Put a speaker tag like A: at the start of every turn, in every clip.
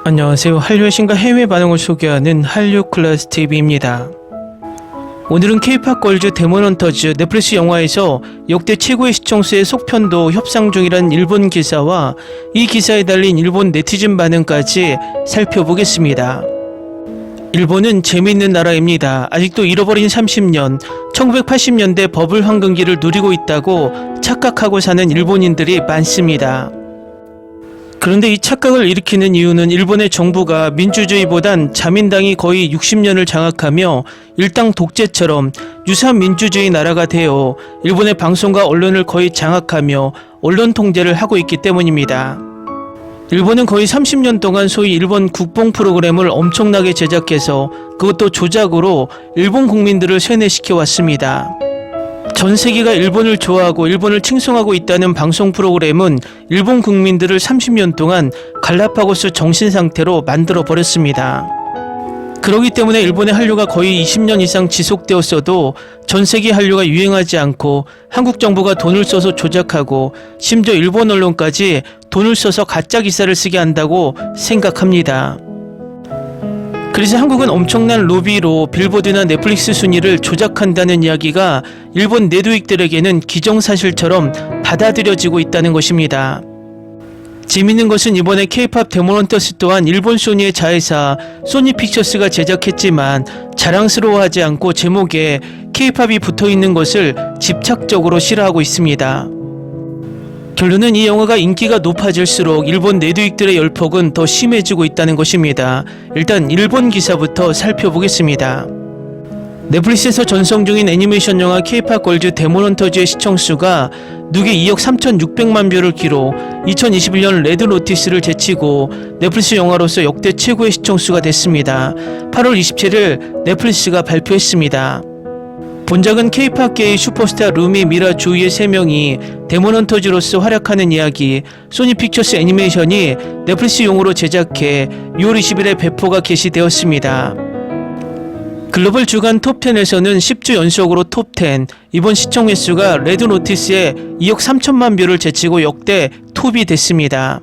A: 안녕하세요. 한류의 신과 해외 반응을 소개하는 한류 클래스 TV입니다. 오늘은 K-POP 걸즈 데몬헌터즈 넷플릭스 영화에서 역대 최고의 시청수의 속편도 협상 중이란 일본 기사와 이 기사에 달린 일본 네티즌 반응까지 살펴보겠습니다. 일본은 재미있는 나라입니다. 아직도 잃어버린 30년, 1980년대 버블 황금기를 누리고 있다고 착각하고 사는 일본인들이 많습니다. 그런데 이 착각을 일으키는 이유는 일본의 정부가 민주주의보단 자민당이 거의 60년을 장악하며 일당 독재처럼 유사한 민주주의 나라가 되어 일본의 방송과 언론을 거의 장악하며 언론 통제를 하고 있기 때문입니다. 일본은 거의 30년 동안 소위 일본 국뽕 프로그램을 엄청나게 제작해서 그것도 조작으로 일본 국민들을 세뇌시켜 왔습니다. 전 세계가 일본을 좋아하고 일본을 칭송하고 있다는 방송 프로그램은 일본 국민들을 30년 동안 갈라파고스 정신 상태로 만들어 버렸습니다. 그렇기 때문에 일본의 한류가 거의 20년 이상 지속되었어도 전 세계 한류가 유행하지 않고 한국 정부가 돈을 써서 조작하고 심지어 일본 언론까지 돈을 써서 가짜 기사를 쓰게 한다고 생각합니다. 그래서 한국은 엄청난 로비로 빌보드나 넷플릭스 순위를 조작한다는 이야기가 일본 내두익들에게는 기정사실처럼 받아들여지고 있다는 것입니다. 재밌는 것은 이번에 K-POP 데몬헌터즈 또한 일본 소니의 자회사 소니픽처스가 제작했지만 자랑스러워하지 않고 제목에 K-POP이 붙어있는 것을 집착적으로 싫어하고 있습니다. 결론은 이 영화가 인기가 높아질수록 일본 내두익들의 열폭은 더 심해지고 있다는 것입니다. 일단 일본 기사부터 살펴보겠습니다. 넷플릭스에서 전송 중인 애니메이션 영화 K-POP 걸즈 데몬헌터즈의 시청수가 누계 2억 3,600만 뷰를 기록, 2021년 레드 노티스를 제치고 넷플릭스 영화로서 역대 최고의 시청수가 됐습니다. 8월 27일 넷플릭스가 발표했습니다. 본작은 K-POP계의 슈퍼스타 루미, 미라, 조이의 3명이 데몬헌터즈로서 활약하는 이야기, 소니픽처스 애니메이션이 넷플릭스용으로 제작해 6월 20일에 배포가 개시되었습니다. 글로벌 주간 톱10에서는 10주 연속으로 톱10, 이번 시청 횟수가 레드 노티스의 2억 3천만 뷰를 제치고 역대 톱이 됐습니다.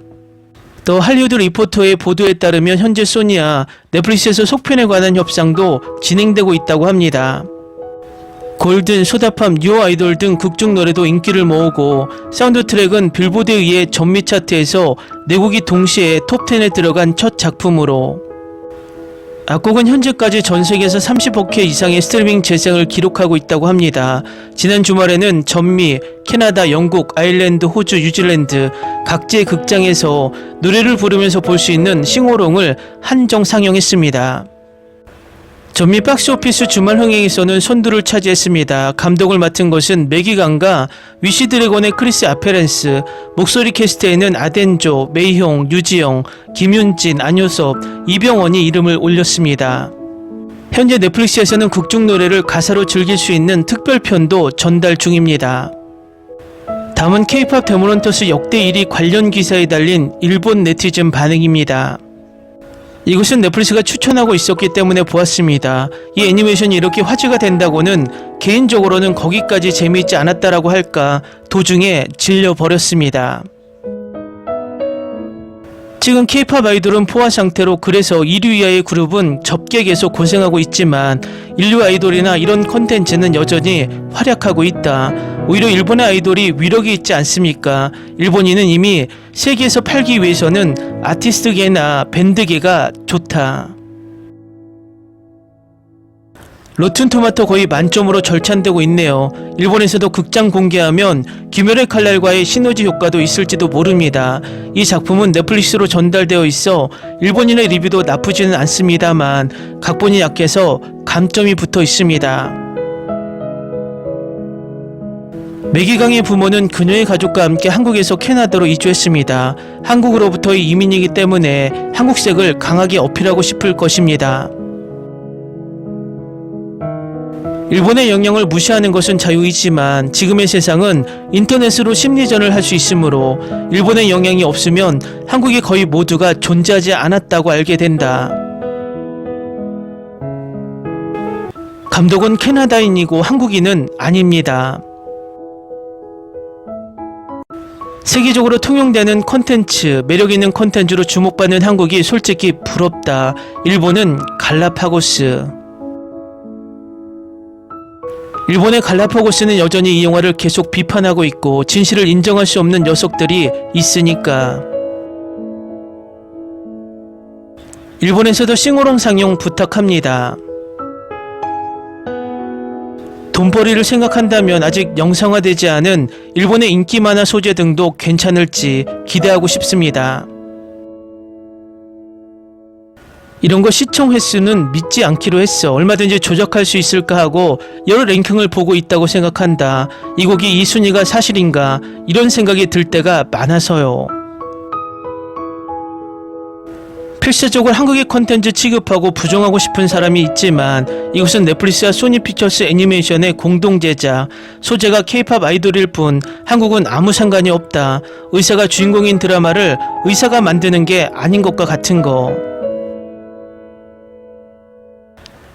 A: 또 할리우드 리포터의 보도에 따르면 현재 소니와 넷플릭스에서 속편에 관한 협상도 진행되고 있다고 합니다. 골든, 소다팜, 뉴어 아이돌 등 극중 노래도 인기를 모으고 사운드 트랙은 빌보드에 의해 전미 차트에서 4곡이 동시에 톱10에 들어간 첫 작품으로, 악곡은 현재까지 전 세계에서 30억 회 이상의 스트리밍 재생을 기록하고 있다고 합니다. 지난 주말에는 전미, 캐나다, 영국, 아일랜드, 호주, 뉴질랜드 각지의 극장에서 노래를 부르면서 볼 수 있는 싱어롱을 한정 상영했습니다. 전미 박스오피스 주말 흥행에서는 선두를 차지했습니다. 감독을 맡은 것은 매기강과 위시드래곤의 크리스 아페렌스, 목소리 캐스트에는 아덴조, 메이홍, 유지영, 김윤진, 안효섭, 이병헌이 이름을 올렸습니다. 현재 넷플릭스에서는 극중 노래를 가사로 즐길 수 있는 특별편도 전달 중입니다. 다음은 K-POP 데몬헌터즈 역대 1위 관련 기사에 달린 일본 네티즌 반응입니다. 이것은 넷플릭스가 추천하고 있었기 때문에 보았습니다. 이 애니메이션이 이렇게 화제가 된다고는 개인적으로는 거기까지 재미있지 않았다라고 할까 도중에 질려버렸습니다. 지금 K-POP 아이돌은 포화 상태로 그래서 1위 이하의 그룹은 접객에서 고생하고 있지만 인류 아이돌이나 이런 컨텐츠는 여전히 활약하고 있다. 오히려 일본의 아이돌이 위력이 있지 않습니까? 일본인은 이미 세계에서 팔기 위해서는 아티스트계나 밴드계가 좋다. 로튼 토마토 거의 만점으로 절찬되고 있네요. 일본에서도 극장 공개하면 귀멸의 칼날과의 시너지 효과도 있을지도 모릅니다. 이 작품은 넷플릭스로 전달되어 있어 일본인의 리뷰도 나쁘지는 않습니다만 각본이 약해서 감점이 붙어 있습니다. 매기강의 부모는 그녀의 가족과 함께 한국에서 캐나다로 이주했습니다. 한국으로부터의 이민이기 때문에 한국색을 강하게 어필하고 싶을 것입니다. 일본의 영향을 무시하는 것은 자유이지만 지금의 세상은 인터넷으로 심리전을 할 수 있으므로 일본의 영향이 없으면 한국의 거의 모두가 존재하지 않았다고 알게 된다. 감독은 캐나다인이고 한국인은 아닙니다. 세계적으로 통용되는 콘텐츠, 매력있는 콘텐츠로 주목받는 한국이 솔직히 부럽다. 일본은 갈라파고스. 일본의 갈라파고스는 여전히 이 영화를 계속 비판하고 있고 진실을 인정할 수 없는 녀석들이 있으니까. 일본에서도 싱오롱 상영 부탁합니다. 돈벌이를 생각한다면 아직 영상화되지 않은 일본의 인기 만화 소재 등도 괜찮을지 기대하고 싶습니다. 이런 거 시청 횟수는 믿지 않기로 했어. 얼마든지 조작할 수 있을까 하고 여러 랭킹을 보고 있다고 생각한다. 이 곡이 이 순위가 사실인가? 이런 생각이 들 때가 많아서요. 필사적으로 한국의 컨텐츠 취급하고 부정하고 싶은 사람이 있지만 이것은 넷플릭스와 소니 피처스 애니메이션의 공동 제작, 소재가 K-팝 아이돌일 뿐 한국은 아무 상관이 없다. 의사가 주인공인 드라마를 의사가 만드는 게 아닌 것과 같은 거.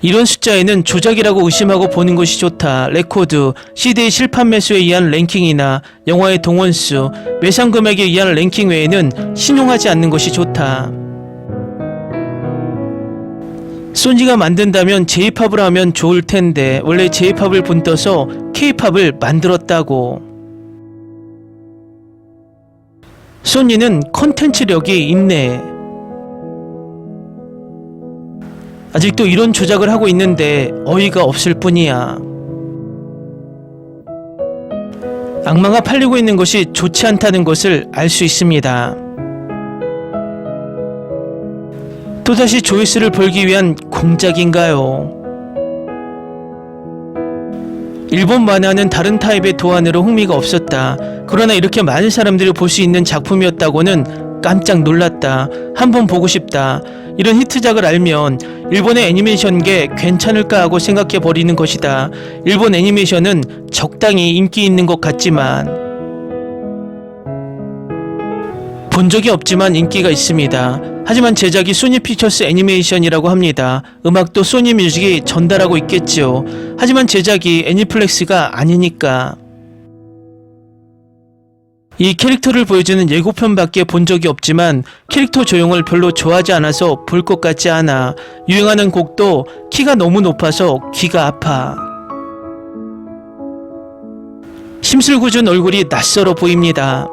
A: 이런 숫자에는 조작이라고 의심하고 보는 것이 좋다. 레코드, CD의 실판 매수에 의한 랭킹이나 영화의 동원수, 매상 금액에 의한 랭킹 외에는 신용하지 않는 것이 좋다. 소니가 만든다면 J-팝을 하면 좋을 텐데 원래 J-팝을 본떠서 K-팝을 만들었다고. 소니는 컨텐츠력이 있네. 아직도 이런 조작을 하고 있는데 어이가 없을 뿐이야. 악마가 팔리고 있는 것이 좋지 않다는 것을 알 수 있습니다. 또다시 조회수를 벌기 위한 공작인가요? 일본 만화는 다른 타입의 도안으로 흥미가 없었다. 그러나 이렇게 많은 사람들이 볼 수 있는 작품이었다고는 깜짝 놀랐다. 한번 보고 싶다. 이런 히트작을 알면 일본의 애니메이션계 괜찮을까 하고 생각해 버리는 것이다. 일본 애니메이션은 적당히 인기 있는 것 같지만 본 적이 없지만 인기가 있습니다. 하지만 제작이 소니 피처스 애니메이션이라고 합니다. 음악도 소니 뮤직이 전달하고 있겠지요. 하지만 제작이 애니플렉스가 아니니까. 이 캐릭터를 보여주는 예고편밖에 본 적이 없지만 캐릭터 조형을 별로 좋아하지 않아서 볼 것 같지 않아. 유행하는 곡도 키가 너무 높아서 귀가 아파. 심술궂은 얼굴이 낯설어 보입니다.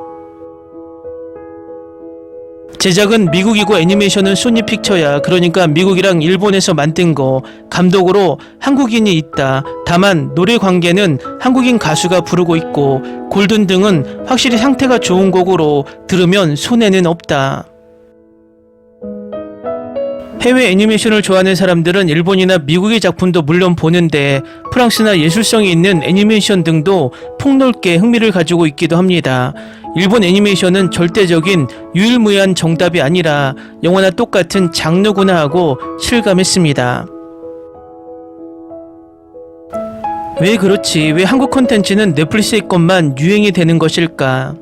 A: 제작은 미국이고 애니메이션은 소니 픽처야. 그러니까 미국이랑 일본에서 만든 거. 감독으로 한국인이 있다. 다만 노래 관계는 한국인 가수가 부르고 있고 골든 등은 확실히 상태가 좋은 곡으로 들으면 손해는 없다. 해외 애니메이션을 좋아하는 사람들은 일본이나 미국의 작품도 물론 보는데 프랑스나 예술성이 있는 애니메이션 등도 폭넓게 흥미를 가지고 있기도 합니다. 일본 애니메이션은 절대적인 유일무이한 정답이 아니라 영화나 똑같은 장르구나 하고 실감했습니다. 왜 그렇지? 왜 한국 콘텐츠는 넷플릭스의 것만 유행이 되는 것일까?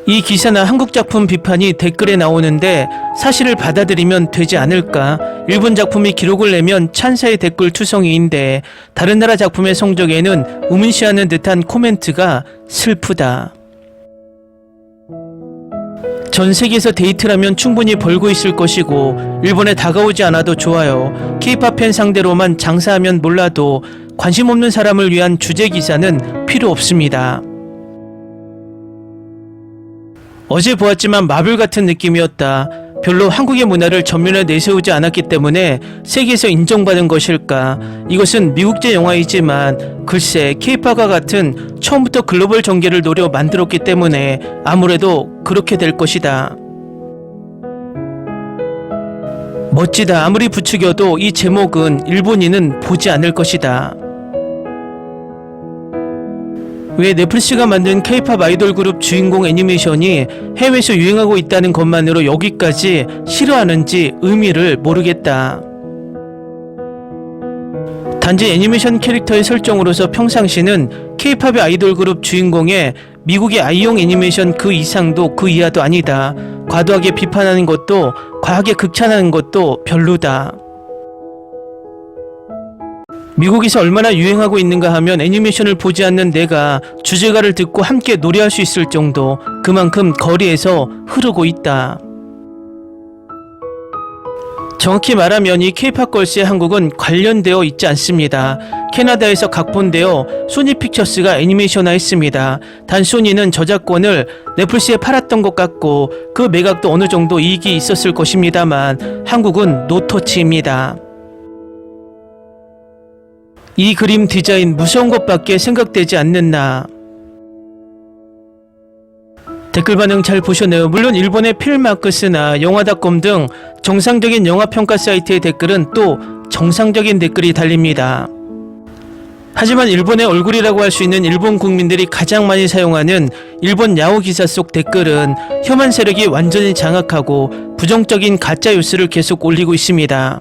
A: 이 기사나 한국 작품 비판이 댓글에 나오는데 사실을 받아들이면 되지 않을까? 일본 작품이 기록을 내면 찬사의 댓글 투성이인데 다른 나라 작품의 성적에는 의문시하는 듯한 코멘트가 슬프다. 전 세계에서 데이트라면 충분히 벌고 있을 것이고 일본에 다가오지 않아도 좋아요. K-팝 팬 상대로만 장사하면 몰라도 관심 없는 사람을 위한 주제 기사는 필요 없습니다. 어제 보았지만 마블 같은 느낌이었다. 별로 한국의 문화를 전면에 내세우지 않았기 때문에 세계에서 인정받은 것일까? 이것은 미국제 영화이지만 글쎄 K-팝과 같은 처음부터 글로벌 전개를 노려 만들었기 때문에 아무래도 그렇게 될 것이다. 멋지다. 아무리 부추겨도 이 제목은 일본인은 보지 않을 것이다. 왜 넷플릭스가 만든 K-팝 아이돌 그룹 주인공 애니메이션이 해외에서 유행하고 있다는 것만으로 여기까지 싫어하는지 의미를 모르겠다. 단지 애니메이션 캐릭터의 설정으로서 평상시는 K-팝의 아이돌 그룹 주인공의 미국의 아이용 애니메이션 그 이상도 그 이하도 아니다. 과도하게 비판하는 것도 과하게 극찬하는 것도 별로다. 미국에서 얼마나 유행하고 있는가 하면 애니메이션을 보지 않는 내가 주제가를 듣고 함께 노래할 수 있을 정도, 그만큼 거리에서 흐르고 있다. 정확히 말하면 이 K-POP 걸스의 한국은 관련되어 있지 않습니다. 캐나다에서 각본되어 소니 픽처스가 애니메이션화했습니다. 단 소니는 저작권을 넷플릭스에 팔았던 것 같고 그 매각도 어느 정도 이익이 있었을 것입니다만 한국은 노터치입니다. 이 그림 디자인 무서운 것밖에 생각되지 않는 나. 댓글 반응 잘 보셨네요. 물론 일본의 필마크스나 영화닷컴 등 정상적인 영화평가 사이트의 댓글은 또 정상적인 댓글이 달립니다. 하지만 일본의 얼굴이라고 할 수 있는 일본 국민들이 가장 많이 사용하는 일본 야후 기사 속 댓글은 혐한 세력이 완전히 장악하고 부정적인 가짜 뉴스를 계속 올리고 있습니다.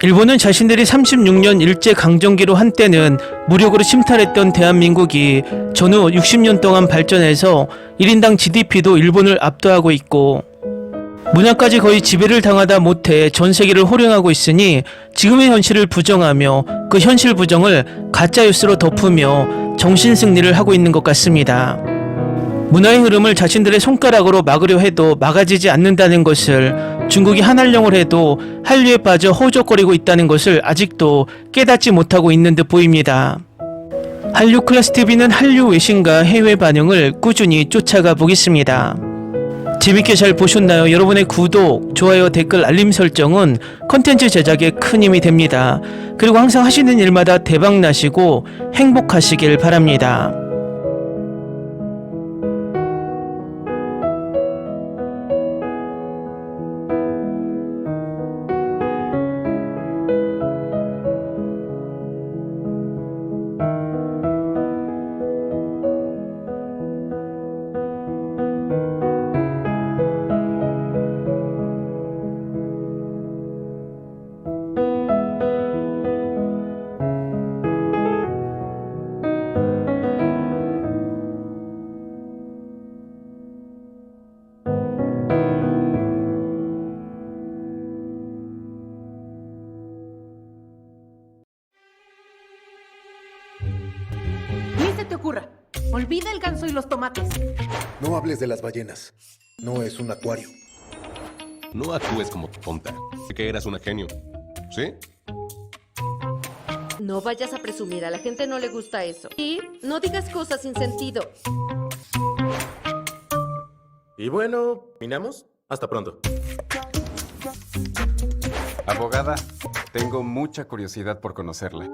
A: 일본은 자신들이 36년 일제강점기로 한때는 무력으로 침탈했던 대한민국이 전후 60년 동안 발전해서 1인당 GDP도 일본을 압도하고 있고 문화까지 거의 지배를 당하다 못해 전 세계를 호령하고 있으니 지금의 현실을 부정하며 그 현실 부정을 가짜뉴스로 덮으며 정신승리를 하고 있는 것 같습니다. 문화의 흐름을 자신들의 손가락으로 막으려 해도 막아지지 않는다는 것을, 중국이 한한령을 해도 한류에 빠져 허우적거리고 있다는 것을 아직도 깨닫지 못하고 있는 듯 보입니다. 한류 클래스 TV는 한류 외신과 해외 반영을 꾸준히 쫓아가 보겠습니다. 재밌게 잘 보셨나요? 여러분의 구독, 좋아요, 댓글, 알림 설정은 컨텐츠 제작에 큰 힘이 됩니다. 그리고 항상 하시는 일마다 대박 나시고 행복하시길 바랍니다.
B: Ni se te ocurra. Olvida el ganso y los tomates.
C: No hables de las ballenas. No es un acuario.
D: No actúes como tonta. Sé que eras una genio. ¿Sí?
B: No vayas a presumir, a la gente no le gusta eso. Y no digas cosas sin sentido.
E: Y bueno, ¿minamos? Hasta pronto.
F: Abogada, tengo mucha curiosidad por conocerla.